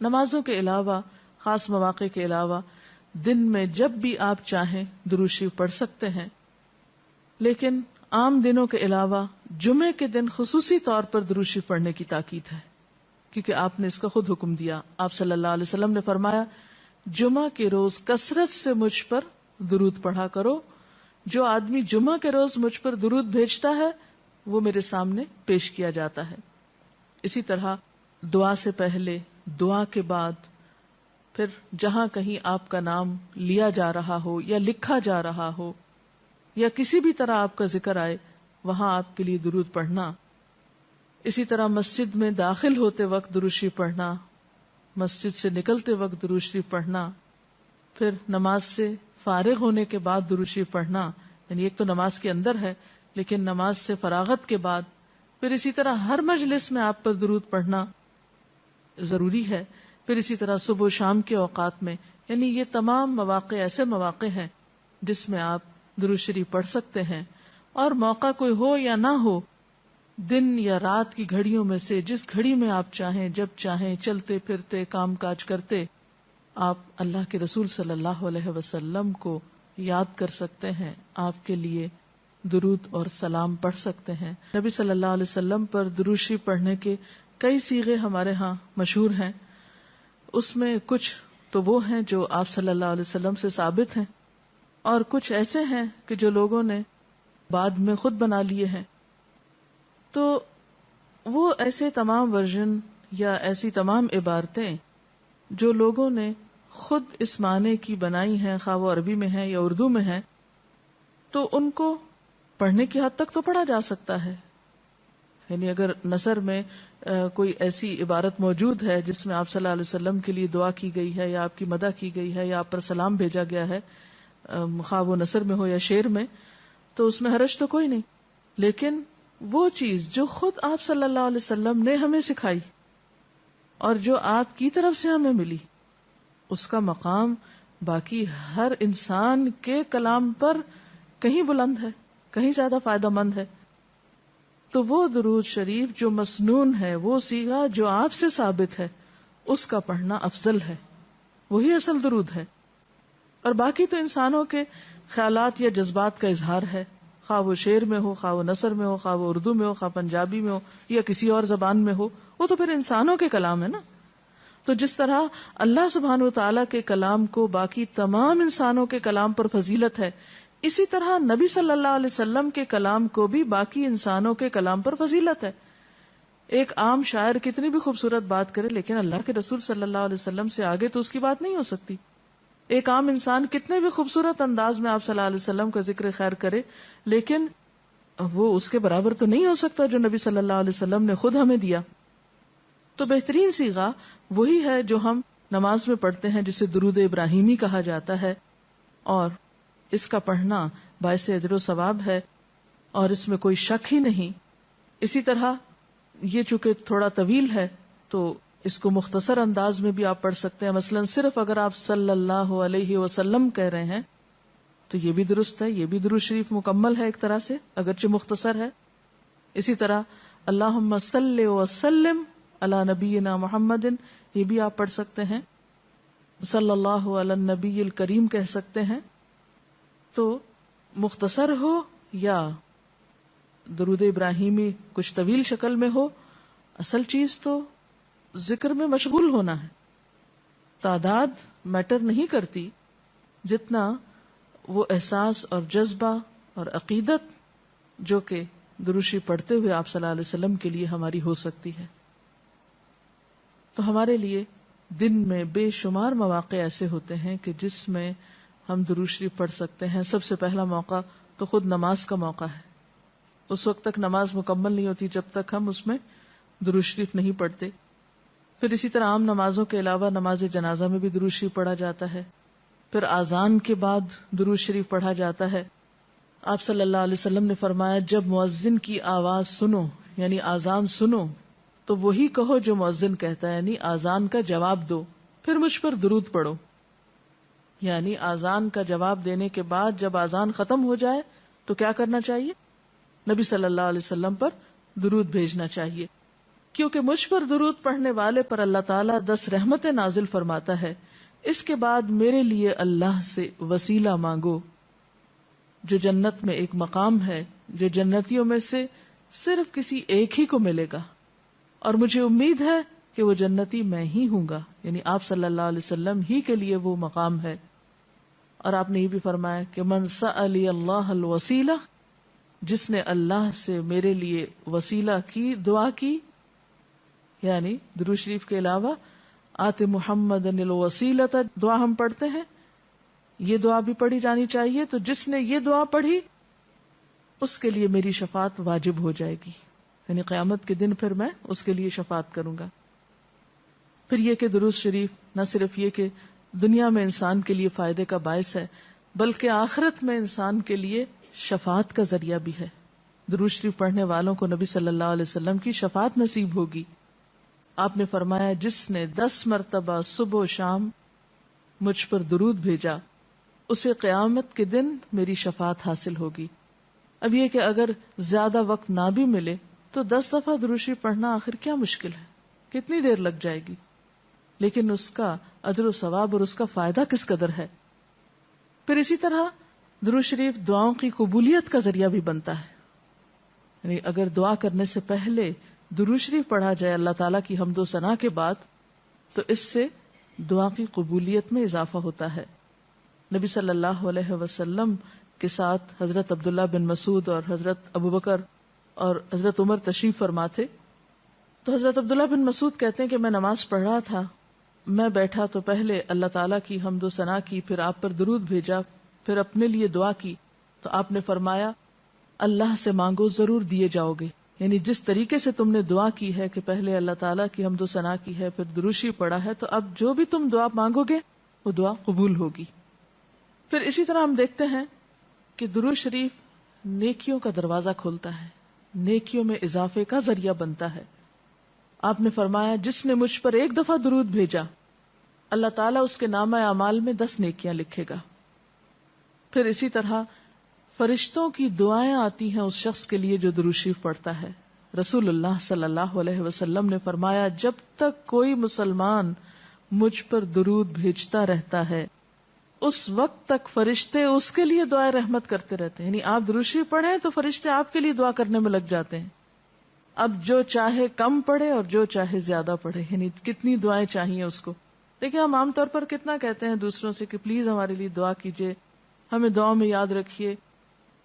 نمازوں کے علاوہ، خاص مواقع کے علاوہ دن میں جب بھی آپ چاہیں درود شریف پڑھ سکتے ہیں، لیکن عام دنوں کے علاوہ جمعے کے دن خصوصی طور پر درود شریف پڑھنے کی تاکید ہے، کیونکہ آپ نے اس کا خود حکم دیا. آپ صلی اللہ علیہ وسلم نے فرمایا جمعہ کے روز کثرت سے مجھ پر درود پڑھا کرو، جو آدمی جمعہ کے روز مجھ پر درود بھیجتا ہے وہ میرے سامنے پیش کیا جاتا ہے. اسی طرح دعا سے پہلے، دعا کے بعد، پھر جہاں کہیں آپ کا نام لیا جا رہا ہو یا لکھا جا رہا ہو یا کسی بھی طرح آپ کا ذکر آئے وہاں آپ کے لیے درود پڑھنا. اسی طرح مسجد میں داخل ہوتے وقت درود شریف پڑھنا، مسجد سے نکلتے وقت درود شریف پڑھنا، پھر نماز سے فارغ ہونے کے بعد درود شریف پڑھنا، یعنی ایک تو نماز کے اندر ہے لیکن نماز سے فراغت کے بعد، پھر اسی طرح ہر مجلس میں آپ پر درود پڑھنا ضروری ہے. پھر اسی طرح صبح و شام کے اوقات میں، یعنی یہ تمام مواقع ایسے مواقع ہیں جس میں آپ درود شریف پڑھ سکتے ہیں. اور موقع کوئی ہو یا نہ ہو، دن یا رات کی گھڑیوں میں سے جس گھڑی میں آپ چاہیں، جب چاہیں، چلتے پھرتے کام کاج کرتے، آپ اللہ کے رسول صلی اللہ علیہ وسلم کو یاد کر سکتے ہیں، آپ کے لیے درود اور سلام پڑھ سکتے ہیں. نبی صلی اللہ علیہ وسلم پر درود شریف پڑھنے کے کئی صیغے ہمارے ہاں مشہور ہیں. اس میں کچھ تو وہ ہیں جو آپ صلی اللہ علیہ وسلم سے ثابت ہیں، اور کچھ ایسے ہیں کہ جو لوگوں نے بعد میں خود بنا لیے ہیں. تو وہ ایسے تمام ورژن یا ایسی تمام عبارتیں جو لوگوں نے خود اس معنی کی بنائی ہیں، خواہ وہ عربی میں ہے یا اردو میں ہے، تو ان کو پڑھنے کی حد تک تو پڑھا جا سکتا ہے. یعنی اگر نثر میں کوئی ایسی عبارت موجود ہے جس میں آپ صلی اللہ علیہ وسلم کے لیے دعا کی گئی ہے یا آپ کی مدح کی گئی ہے یا آپ پر سلام بھیجا گیا ہے، خواہ وہ نثر میں ہو یا شعر میں، تو اس میں حرج تو کوئی نہیں. لیکن وہ چیز جو خود آپ صلی اللہ علیہ وسلم نے ہمیں سکھائی اور جو آپ کی طرف سے ہمیں ملی، اس کا مقام باقی ہر انسان کے کلام پر کہیں بلند ہے، کہیں زیادہ فائدہ مند ہے. تو وہ درود شریف جو مسنون ہے، وہ صیغہ جو آپ سے ثابت ہے، اس کا پڑھنا افضل ہے، وہی اصل درود ہے. اور باقی تو انسانوں کے خیالات یا جذبات کا اظہار ہے، خواہ وہ شعر میں ہو، خواہ وہ نثر میں ہو، خواہ وہ اردو میں ہو، خواہ پنجابی میں ہو یا کسی اور زبان میں ہو، وہ تو پھر انسانوں کے کلام ہے نا. تو جس طرح اللہ سبحانہ و تعالیٰ کے کلام کو باقی تمام انسانوں کے کلام پر فضیلت ہے، اسی طرح نبی صلی اللہ علیہ وسلم کے کلام کو بھی باقی انسانوں کے کلام پر فضیلت ہے. ایک عام شاعر کتنی بھی خوبصورت بات کرے لیکن اللہ کے رسول صلی اللہ علیہ وسلم سے آگے تو اس کی بات نہیں ہو سکتی. ایک عام انسان کتنے بھی خوبصورت انداز میں آپ صلی اللہ علیہ وسلم کا ذکر خیر کرے لیکن وہ اس کے برابر تو نہیں ہو سکتا جو نبی صلی اللہ علیہ وسلم نے خود ہمیں دیا. تو بہترین صیغہ وہی ہے جو ہم نماز میں پڑھتے ہیں، جسے درود ابراہیمی کہا جاتا ہے، اور اس کا پڑھنا باعث اجر و ثواب ہے اور اس میں کوئی شک ہی نہیں. اسی طرح یہ چونکہ تھوڑا طویل ہے تو اس کو مختصر انداز میں بھی آپ پڑھ سکتے ہیں. مثلا صرف اگر آپ صلی اللہ علیہ وسلم کہہ رہے ہیں تو یہ بھی درست ہے، یہ بھی درود شریف مکمل ہے ایک طرح سے اگرچہ مختصر ہے. اسی طرح اللہم صلی وسلم علی نبینا محمد، یہ بھی آپ پڑھ سکتے ہیں. صلی اللہ علی النبی الکریم کہہ سکتے ہیں. تو مختصر ہو یا درود ابراہیمی کچھ طویل شکل میں ہو، اصل چیز تو ذکر میں مشغول ہونا ہے. تعداد میٹر نہیں کرتی جتنا وہ احساس اور جذبہ اور عقیدت جو کہ درود شریف پڑھتے ہوئے آپ صلی اللہ علیہ وسلم کے لیے ہماری ہو سکتی ہے. تو ہمارے لیے دن میں بے شمار مواقع ایسے ہوتے ہیں کہ جس میں ہم درود شریف پڑھ سکتے ہیں. سب سے پہلا موقع تو خود نماز کا موقع ہے. اس وقت تک نماز مکمل نہیں ہوتی جب تک ہم اس میں درود شریف نہیں پڑھتے. پھر اسی طرح عام نمازوں کے علاوہ نماز جنازہ میں بھی درود شریف پڑھا جاتا ہے. پھر اذان کے بعد درود شریف پڑھا جاتا ہے. آپ صلی اللہ علیہ وسلم نے فرمایا جب مؤذن کی آواز سنو یعنی اذان سنو تو وہی کہو جو مؤذن کہتا ہے، یعنی اذان کا جواب دو، پھر مجھ پر درود پڑھو. یعنی اذان کا جواب دینے کے بعد جب اذان ختم ہو جائے تو کیا کرنا چاہیے؟ نبی صلی اللہ علیہ وسلم پر درود بھیجنا چاہیے. کیونکہ مجھ پر درود پڑھنے والے پر اللہ تعالیٰ 10 رحمتیں نازل فرماتا ہے. اس کے بعد میرے لیے اللہ سے وسیلہ مانگو، جو جنت میں ایک مقام ہے جو جنتیوں میں سے صرف کسی ایک ہی کو ملے گا، اور مجھے امید ہے کہ وہ جنتی میں ہی ہوں گا، یعنی آپ صلی اللہ علیہ وسلم ہی کے لیے وہ مقام ہے. اور آپ نے یہ بھی فرمایا کہ من سألی اللہ الوسیلہ، جس نے اللہ سے میرے لیے وسیلہ کی دعا کی، یعنی درود شریف کے علاوہ آت محمد الوسیلۃ دعا ہم پڑھتے ہیں، یہ دعا بھی پڑھی جانی چاہیے. تو جس نے یہ دعا پڑھی اس کے لیے میری شفاعت واجب ہو جائے گی، یعنی قیامت کے دن پھر میں اس کے لیے شفاعت کروں گا. پھر یہ کہ درود شریف نہ صرف یہ کہ دنیا میں انسان کے لیے فائدے کا باعث ہے، بلکہ آخرت میں انسان کے لیے شفاعت کا ذریعہ بھی ہے. درود شریف پڑھنے والوں کو نبی صلی اللہ علیہ وسلم کی شفاعت نصیب ہوگی. آپ نے فرمایا جس نے 10 مرتبہ صبح و شام مجھ پر درود بھیجا اسے قیامت کے دن میری شفاعت حاصل ہوگی. اب یہ کہ اگر زیادہ وقت نہ بھی ملے تو 10 دفعہ درود شریف پڑھنا آخر کیا مشکل ہے، کتنی دیر لگ جائے گی، لیکن اس کا اجر و ثواب اور اس کا فائدہ کس قدر ہے. پھر اسی طرح درود شریف دعاؤں کی قبولیت کا ذریعہ بھی بنتا ہے، یعنی اگر دعا کرنے سے پہلے درود شریف پڑھا جائے اللہ تعالیٰ کی حمد و ثنا کے بعد تو اس سے دعا کی قبولیت میں اضافہ ہوتا ہے. نبی صلی اللہ علیہ وسلم کے ساتھ حضرت عبداللہ بن مسعود اور حضرت ابوبکر اور حضرت عمر تشریف فرما تھے. تو حضرت عبداللہ بن مسعود کہتے ہیں کہ میں نماز پڑھ رہا تھا، میں بیٹھا تو پہلے اللہ تعالیٰ کی حمد و ثنا کی، پھر آپ پر درود بھیجا، پھر اپنے لیے دعا کی. تو آپ نے فرمایا اللہ سے مانگو ضرور دیے جاؤ گے، یعنی جس طریقے سے تم نے دعا کی ہے کہ پہلے اللہ تعالیٰ کی حمد و ثنا کی ہے پھر درود شریف پڑھا ہے، تو اب جو بھی تم دعا مانگو گے وہ دعا قبول ہوگی. پھر اسی طرح ہم دیکھتے ہیں کہ درود شریف نیکیوں کا دروازہ کھولتا ہے، نیکیوں میں اضافے کا ذریعہ بنتا ہے. آپ نے فرمایا جس نے مجھ پر 1 دفعہ درود بھیجا اللہ تعالیٰ اس کے نامہ اعمال میں 10 نیکیاں لکھے گا. پھر اسی طرح فرشتوں کی دعائیں آتی ہیں اس شخص کے لیے جو درود شریف پڑھتا ہے. رسول اللہ صلی اللہ علیہ وسلم نے فرمایا جب تک کوئی مسلمان مجھ پر درود بھیجتا رہتا ہے اس وقت تک فرشتے اس کے لیے دعائیں رحمت کرتے رہتے ہیں. یعنی آپ درود شریف پڑھیں تو فرشتے آپ کے لیے دعا کرنے میں لگ جاتے ہیں. اب جو چاہے کم پڑھے اور جو چاہے زیادہ پڑھے، یعنی کتنی دعائیں چاہیے اس کو. دیکھیں ہم عام طور پر کتنا کہتے ہیں دوسروں سے کہ پلیز ہمارے لیے دعا کیجیے، ہمیں دعا میں یاد رکھیے،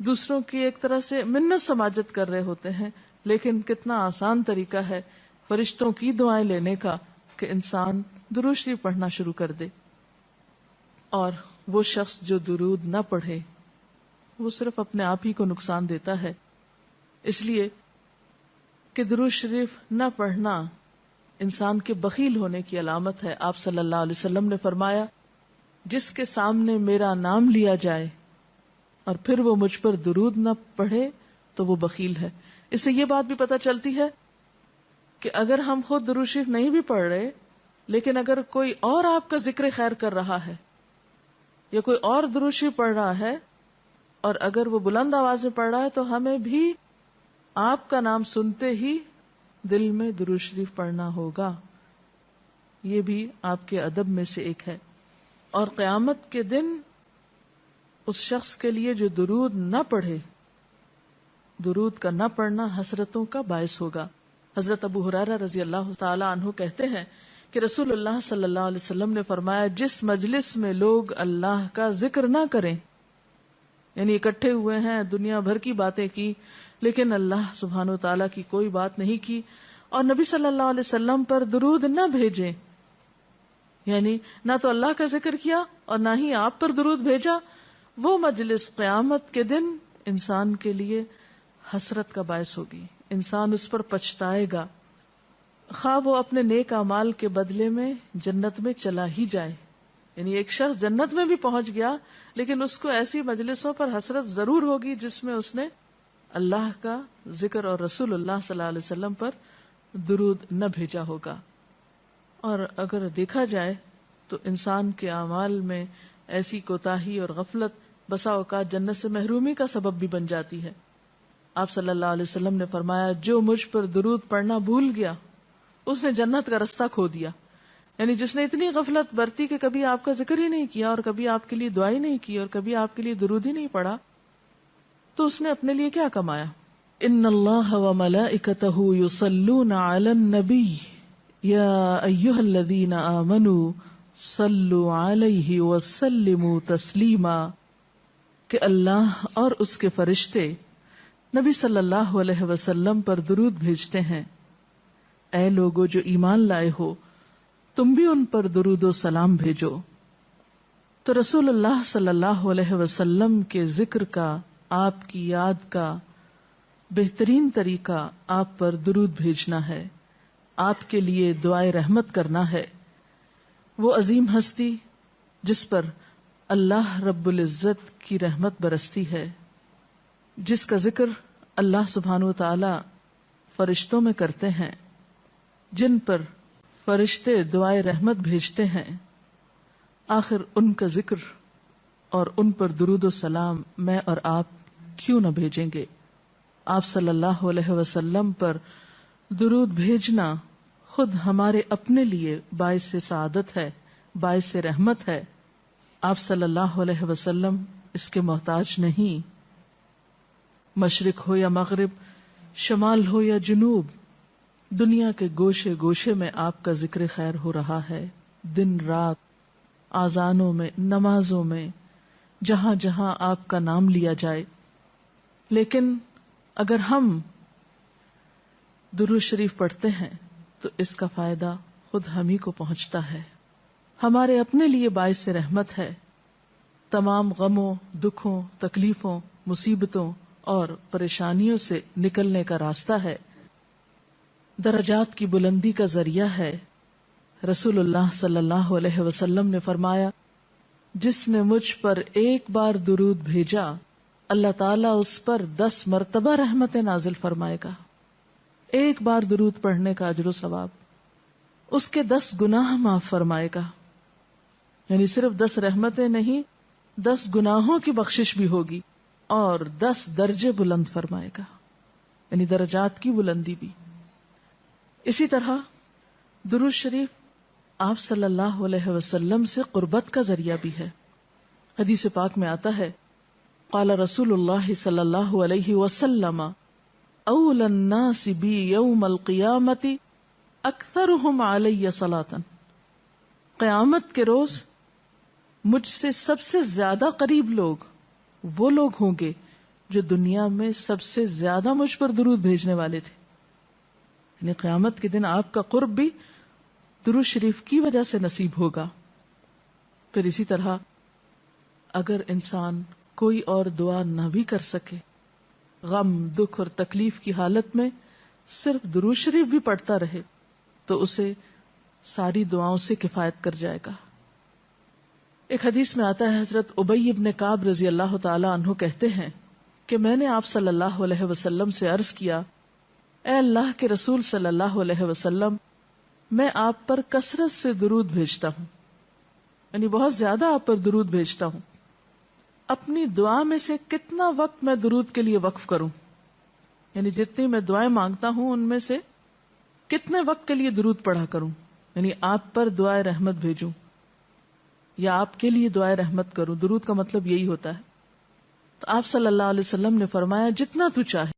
دوسروں کی ایک طرح سے منت سماجت کر رہے ہوتے ہیں. لیکن کتنا آسان طریقہ ہے فرشتوں کی دعائیں لینے کا کہ انسان درود شریف پڑھنا شروع کر دے. اور وہ شخص جو درود نہ پڑھے وہ صرف اپنے آپ ہی کو نقصان دیتا ہے. اس لیے کہ درود شریف نہ پڑھنا انسان کے بخیل ہونے کی علامت ہے. آپ صلی اللہ علیہ وسلم نے فرمایا جس کے سامنے میرا نام لیا جائے اور پھر وہ مجھ پر درود نہ پڑھے تو وہ بخیل ہے. اس سے یہ بات بھی پتہ چلتی ہے کہ اگر ہم خود درود شریف نہیں بھی پڑھ رہے لیکن اگر کوئی اور آپ کا ذکر خیر کر رہا ہے یا کوئی اور درود شریف پڑھ رہا ہے اور اگر وہ بلند آواز میں پڑھ رہا ہے تو ہمیں بھی آپ کا نام سنتے ہی دل میں درود شریف پڑھنا ہوگا. یہ بھی آپ کے ادب میں سے ایک ہے. اور قیامت کے دن اس شخص کے لیے جو درود نہ پڑھے، درود کا نہ پڑھنا حسرتوں کا باعث ہوگا. حضرت ابو ہریرہ رضی اللہ تعالی عنہ کہتے ہیں کہ رسول اللہ صلی اللہ علیہ وسلم نے فرمایا جس مجلس میں لوگ اللہ کا ذکر نہ کریں، یعنی اکٹھے ہوئے ہیں دنیا بھر کی باتیں کی لیکن اللہ سبحانہ و تعالیٰ کی کوئی بات نہیں کی، اور نبی صلی اللہ علیہ وسلم پر درود نہ بھیجیں، یعنی نہ تو اللہ کا ذکر کیا اور نہ ہی آپ پر درود بھیجا، وہ مجلس قیامت کے دن انسان کے لیے حسرت کا باعث ہوگی. انسان اس پر پچھتائے گا، خواہ وہ اپنے نیک اعمال کے بدلے میں جنت میں چلا ہی جائے. یعنی ایک شخص جنت میں بھی پہنچ گیا لیکن اس کو ایسی مجلسوں پر حسرت ضرور ہوگی جس میں اس نے اللہ کا ذکر اور رسول اللہ صلی اللہ علیہ وسلم پر درود نہ بھیجا ہوگا. اور اگر دیکھا جائے تو انسان کے اعمال میں ایسی کوتاہی اور غفلت بسا اوقات جنت سے محرومی کا سبب بھی بن جاتی ہے. آپ صلی اللہ علیہ وسلم نے فرمایا جو مجھ پر درود پڑھنا بھول گیا اس نے جنت کا رستہ کھو دیا. یعنی جس نے اتنی غفلت برتی کہ کبھی آپ کا ذکر ہی نہیں کیا اور کبھی آپ کے لیے دعا ہی نہیں کی اور کبھی آپ کے لیے درود ہی نہیں پڑھا, تو اس نے اپنے لیے کیا کمایا؟ ان اللہ وملائکتہ یصلون علی النبی یا ایھا الذین آمنوا صلوا علیہ وسلموا تسلیما, کہ اللہ اور اس کے فرشتے نبی صلی اللہ علیہ وسلم پر درود بھیجتے ہیں. اے لوگو جو ایمان لائے ہو, تم بھی ان پر درود و سلام بھیجو. تو رسول اللہ صلی اللہ علیہ وسلم کے ذکر کا, آپ کی یاد کا بہترین طریقہ آپ پر درود بھیجنا ہے, آپ کے لیے دعائے رحمت کرنا ہے. وہ عظیم ہستی جس پر اللہ رب العزت کی رحمت برستی ہے, جس کا ذکر اللہ سبحانہ و تعالی فرشتوں میں کرتے ہیں, جن پر فرشتے دعائے رحمت بھیجتے ہیں, آخر ان کا ذکر اور ان پر درود و سلام میں اور آپ کیوں نہ بھیجیں گے؟ آپ صلی اللہ علیہ وسلم پر درود بھیجنا خود ہمارے اپنے لیے باعث سعادت ہے, باعث رحمت ہے. آپ صلی اللہ علیہ وسلم اس کے محتاج نہیں. مشرق ہو یا مغرب, شمال ہو یا جنوب, دنیا کے گوشے گوشے میں آپ کا ذکر خیر ہو رہا ہے, دن رات, آذانوں میں, نمازوں میں, جہاں جہاں آپ کا نام لیا جائے. لیکن اگر ہم درود شریف پڑھتے ہیں تو اس کا فائدہ خود ہم ہی کو پہنچتا ہے, ہمارے اپنے لیے باعث رحمت ہے. تمام غموں, دکھوں, تکلیفوں, مصیبتوں اور پریشانیوں سے نکلنے کا راستہ ہے, درجات کی بلندی کا ذریعہ ہے. رسول اللہ صلی اللہ علیہ وسلم نے فرمایا, جس نے مجھ پر ایک بار درود بھیجا اللہ تعالیٰ اس پر 10 مرتبہ رحمتیں نازل فرمائے گا. ایک بار درود پڑھنے کا اجر و ثواب, اس کے 10 گناہ معاف فرمائے گا. یعنی صرف 10 رحمتیں نہیں, 10 گناہوں کی بخشش بھی ہوگی اور 10 درجے بلند فرمائے گا, یعنی درجات کی بلندی بھی. اسی طرح درود شریف آپ صلی اللہ علیہ وسلم سے قربت کا ذریعہ بھی ہے. حدیث پاک میں آتا ہے, قال رسول اللہ صلی اللہ علیہ وسلم اول الناس بی یوم القیامت اکثرهم علی صلاۃ, قیامت کے روز مجھ سے سب سے زیادہ قریب لوگ وہ لوگ ہوں گے جو دنیا میں سب سے زیادہ مجھ پر درود بھیجنے والے تھے. یعنی قیامت کے دن آپ کا قرب بھی درود شریف کی وجہ سے نصیب ہوگا. پھر اسی طرح اگر انسان کوئی اور دعا نہ بھی کر سکے, غم, دکھ اور تکلیف کی حالت میں صرف درود شریف بھی پڑھتا رہے تو اسے ساری دعاؤں سے کفایت کر جائے گا. ایک حدیث میں آتا ہے, حضرت ابی ابن کعب رضی اللہ تعالی عنہ کہتے ہیں کہ میں نے آپ صلی اللہ علیہ وسلم سے عرض کیا, اے اللہ کے رسول صلی اللہ علیہ وسلم, میں آپ پر کثرت سے درود بھیجتا ہوں, یعنی بہت زیادہ آپ پر درود بھیجتا ہوں, اپنی دعا میں سے کتنا وقت میں درود کے لیے وقف کروں, یعنی جتنی میں دعائیں مانگتا ہوں ان میں سے کتنے وقت کے لیے درود پڑھا کروں, یعنی آپ پر دعائے رحمت بھیجوں یا آپ کے لیے دعائے رحمت کروں. درود کا مطلب یہی ہوتا ہے. تو آپ صلی اللہ علیہ وسلم نے فرمایا, جتنا تو چاہے.